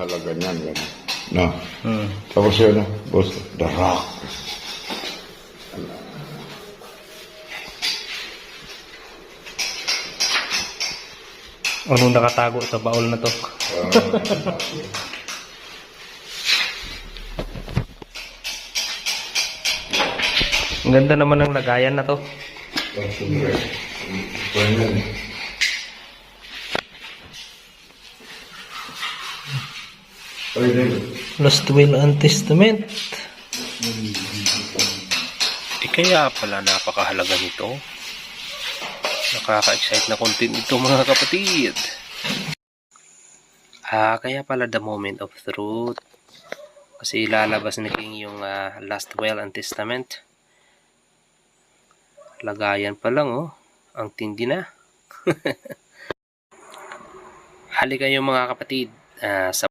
halaga niyan. Ganun. No? Tapos yun, boss, the rock. Anong nakatago sa baul na to? Ang ganda naman ng lagayan na to. Lost Will and Testament. Kaya pala napakahalaga nito. Nakaka-excite na content ito mga kapatid. Kaya pala the moment of truth. Kasi lalabas ni King yung Lost Will and Testament. Lagayan pa lang oh. Ang tindi na. Halika kayo mga kapatid. Sa